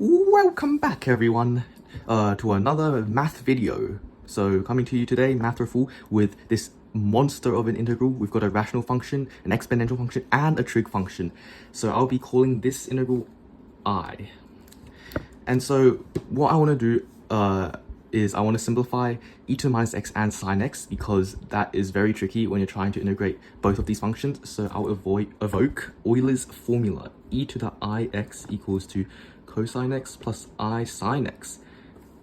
Welcome back everyone to another math video. So coming to you today, Mathraful, with this monster of an integral. We've got a rational function, an exponential function, and a trig function. So I'll be calling this integral I. And so what I want to do is I want to simplify e to the minus x and sine x, because that is very tricky when you're trying to integrate both of these functions. So I'll evoke Euler's formula, e to the ix equals to cosine x plus I sine x.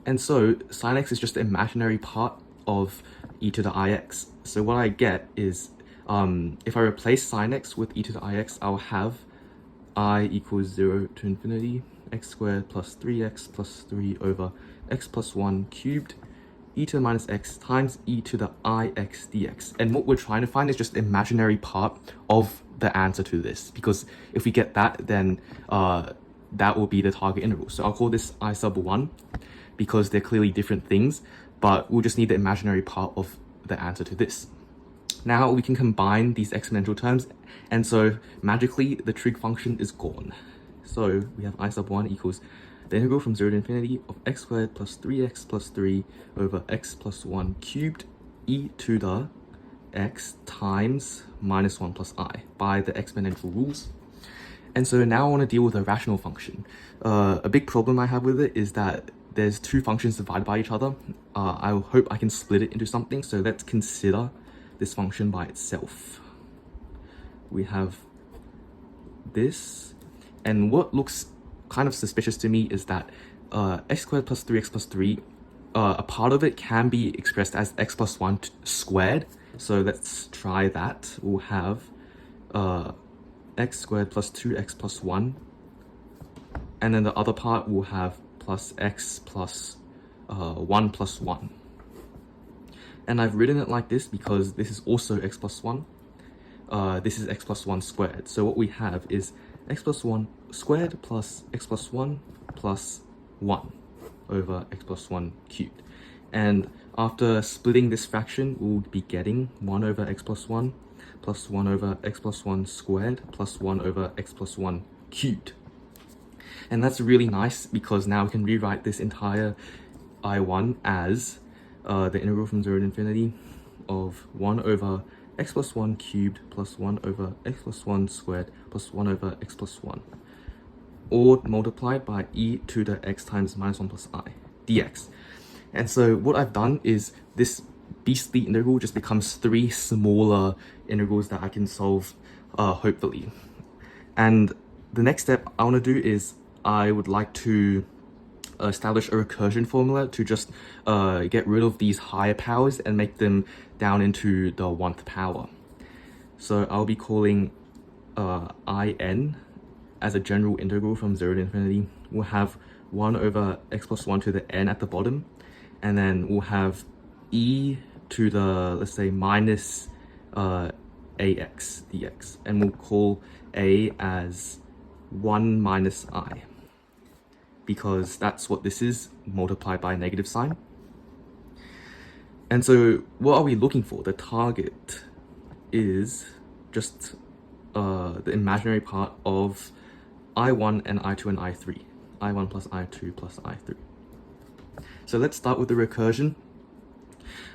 And so sine x is just the imaginary part of e to the ix. So what I get is, if I replace sine x with e to the ix, I'll have I equals 0 to infinity x squared plus 3x plus 3 over x plus 1 cubed e to the minus x times e to the ix dx. And what we're trying to find is just the imaginary part of the answer to this, because if we get that, then that will be the target integral. So I'll call this I sub 1 because they're clearly different things, but we'll just need the imaginary part of the answer to this. Now we can combine these exponential terms, and so magically the trig function is gone. So we have I sub 1 equals the integral from 0 to infinity of x squared plus 3x plus 3 over x plus 1 cubed e to the x times minus 1 plus I by the exponential rules. And so now I want to deal with a rational function. A big problem I have with it is that there's two functions divided by each other. I hope I can split it into something, so let's consider this function by itself. We have this, and what looks kind of suspicious to me is that x squared plus 3x plus 3, a part of it can be expressed as x plus 1 squared. So let's try that. We'll have x squared plus 2x plus 1, and then the other part will have plus x plus 1 plus 1. And I've written it like this because this is also x plus 1. This is x plus 1 squared. So what we have is x plus 1 squared plus x plus 1 plus 1 over x plus 1 cubed. And after splitting this fraction, we'll be getting 1 over x plus 1 plus 1 over x plus 1 squared plus 1 over x plus 1 cubed. And that's really nice because now we can rewrite this entire I1 as the integral from 0 to infinity of 1 over x plus 1 cubed plus 1 over x plus 1 squared plus 1 over x plus 1, all multiplied by e to the x times minus 1 plus I dx. And so what I've done is this beastly integral just becomes 3 smaller integrals that I can solve, hopefully. And the next step I want to do is I would like to establish a recursion formula to just get rid of these higher powers and make them down into the 1th power. So I'll be calling in as a general integral from 0 to infinity. We'll have 1 over x plus 1 to the n at the bottom, and then we'll have e to the, let's say, minus ax dx, and we'll call a as 1 minus I, because that's what this is, multiplied by a negative sign. And so what are we looking for? The target is just the imaginary part of I1 and I2 and I3. I1 plus I2 plus I3. So let's start with the recursion.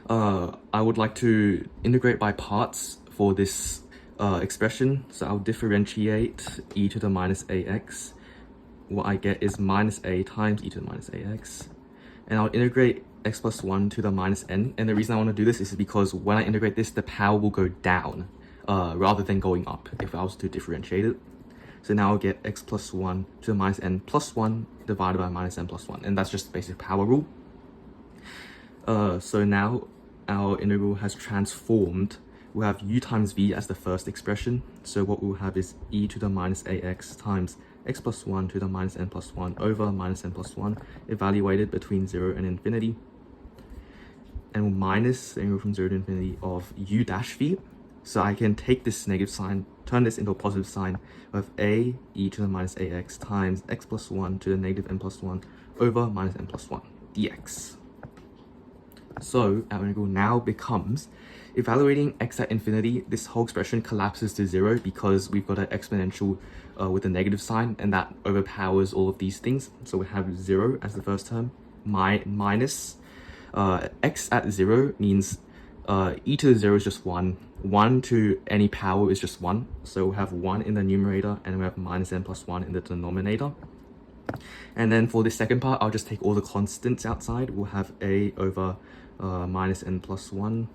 I would like to integrate by parts for this expression. So I'll differentiate e to the minus ax. What I get is minus a times e to the minus ax. And I'll integrate x plus 1 to the minus n. And the reason I want to do this is because when I integrate this, the power will go down rather than going up if I was to differentiate it. So now I'll get x plus 1 to the minus n plus 1 divided by minus n plus 1. And that's just the basic power rule. So now our integral has transformed. We'll have u times v as the first expression. So what we'll have is e to the minus ax times x plus 1 to the minus n plus 1 over minus n plus 1, evaluated between 0 and infinity. And we'll minus the integral from 0 to infinity of u dash v. So I can take this negative sign, turn this into a positive sign of a e to the minus ax times x plus 1 to the negative n plus 1 over minus n plus 1 dx. So our integral now becomes Evaluating x at infinity, this whole expression collapses to 0 because we've got an exponential with a negative sign, and that overpowers all of these things. So we have 0 as the first term, minus x at 0 means e to the 0 is just 1. 1 to any power is just 1. So we have 1 in the numerator and we have minus n plus 1 in the denominator. And then for the second part, I'll just take all the constants outside. We'll have a over minus n plus 1.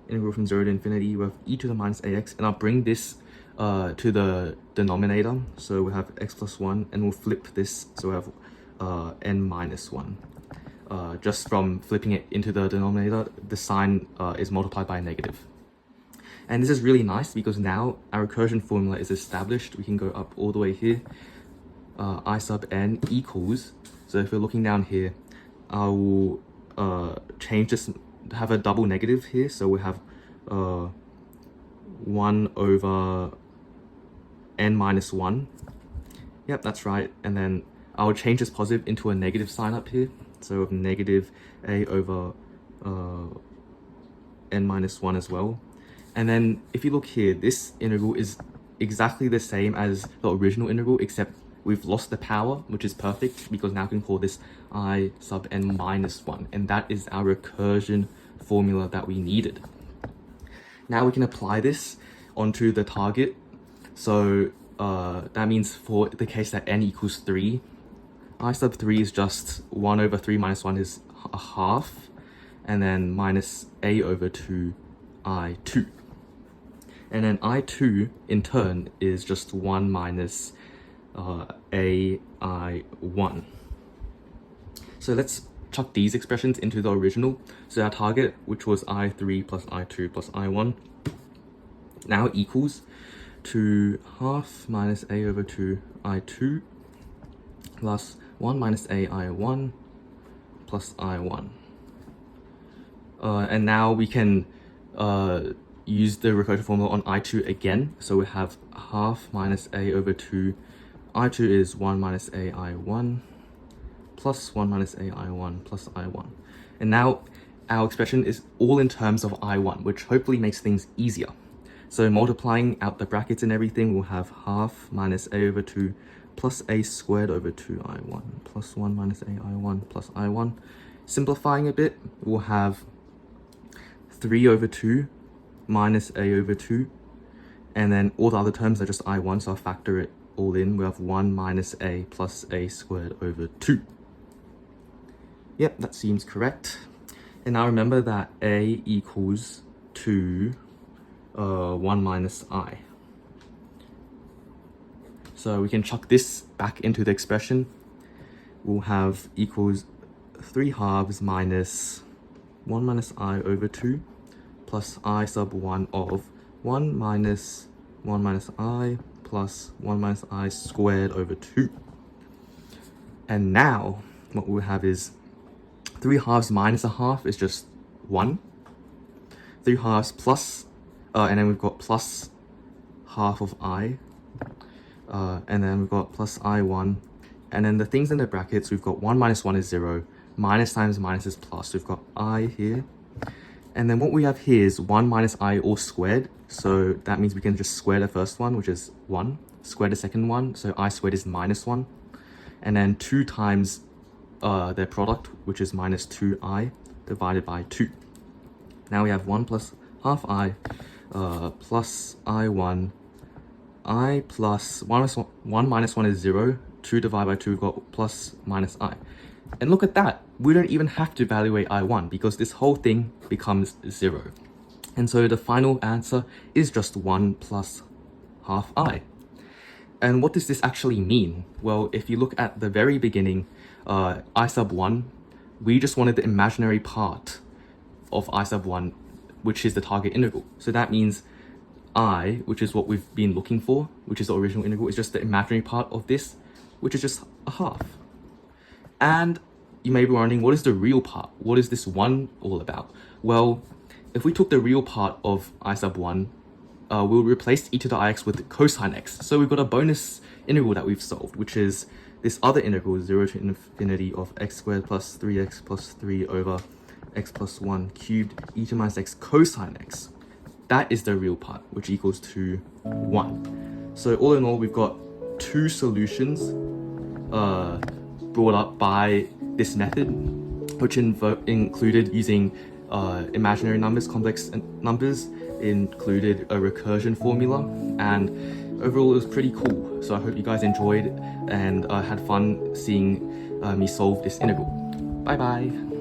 Integral from 0 to infinity. We have e to the minus ax. And I'll bring this to the denominator. So we have x plus 1. And we'll flip this. So we have n minus 1. Just from flipping it into the denominator, the sign is multiplied by a negative. And this is really nice because now our recursion formula is established. We can go up all the way here. I sub n equals, so if we're looking down here, I will change this, have a double negative here, so we have 1 over n minus 1. Yep, that's right. And then I'll change this positive into a negative sign up here. So we have negative a over n minus 1 as well. And then if you look here, this integral is exactly the same as the original integral, except we've lost the power, which is perfect because now we can call this I sub n minus 1. And that is our recursion formula that we needed. Now we can apply this onto the target. So that means for the case that n equals 3, I sub 3 is just 1 over 3 minus 1 is a half, and then minus a over 2 I2. And then I2 in turn is just 1 minus AI1. So let's chuck these expressions into the original. So our target, which was I3 plus I2 plus I1, now equals to half minus a over 2 I2 plus 1 minus AI1 plus I1. And now we can use the recursion formula on I2 again. So we have half minus a over 2. I2 is 1 minus AI1 plus 1 minus AI1 plus I1. And now our expression is all in terms of I1, which hopefully makes things easier. So multiplying out the brackets and everything, we'll have half minus a over 2 plus a squared over 2i1 plus 1 minus ai1 plus i1. Simplifying a bit, we'll have 3 over 2 minus a over 2, and then all the other terms are just I1, so I'll factor it all in. We have 1 minus a plus a squared over 2. Yep, that seems correct. And now remember that a equals to 1 minus I. So we can chuck this back into the expression. We'll have equals 3 halves minus 1 minus I over 2 plus I sub 1 of 1 minus I plus 1 minus I squared over 2. And now what we'll have is 3 halves minus a half is just 1. 3 halves plus, and then we've got plus half of I. And then we've got plus I1. And then the things in the brackets, we've got 1 minus 1 is 0. Minus times minus is plus. We've got I here. And then what we have here is 1 minus I all squared. So that means we can just square the first one, which is 1. Square the second one. So I squared is minus 1. And then 2 times their product, which is minus 2I divided by 2. Now we have 1 plus half I plus I1. I plus 1 minus 1 is 0. 2 divided by 2, we've got plus minus I. And look at that. We don't even have to evaluate I1 because this whole thing becomes 0. And so the final answer is just 1 plus half I. And what does this actually mean? Well, if you look at the very beginning, I sub 1, we just wanted the imaginary part of I sub 1, which is the target integral. So that means I, which is what we've been looking for, which is the original integral, is just the imaginary part of this, which is just a half. And you may be wondering, what is the real part? What is this 1 all about? Well, if we took the real part of I sub 1, we'll replace e to the ix with cosine x. So we've got a bonus integral that we've solved, which is this other integral, 0 to infinity of x squared plus 3x plus 3 over x plus 1 cubed e to minus x cosine x. That is the real part, which equals to 1. So all in all, we've got two solutions brought up by this method, which included using imaginary numbers, complex numbers, included a recursion formula, and overall it was pretty cool. So I hope you guys enjoyed and had fun seeing me solve this integral. Bye bye!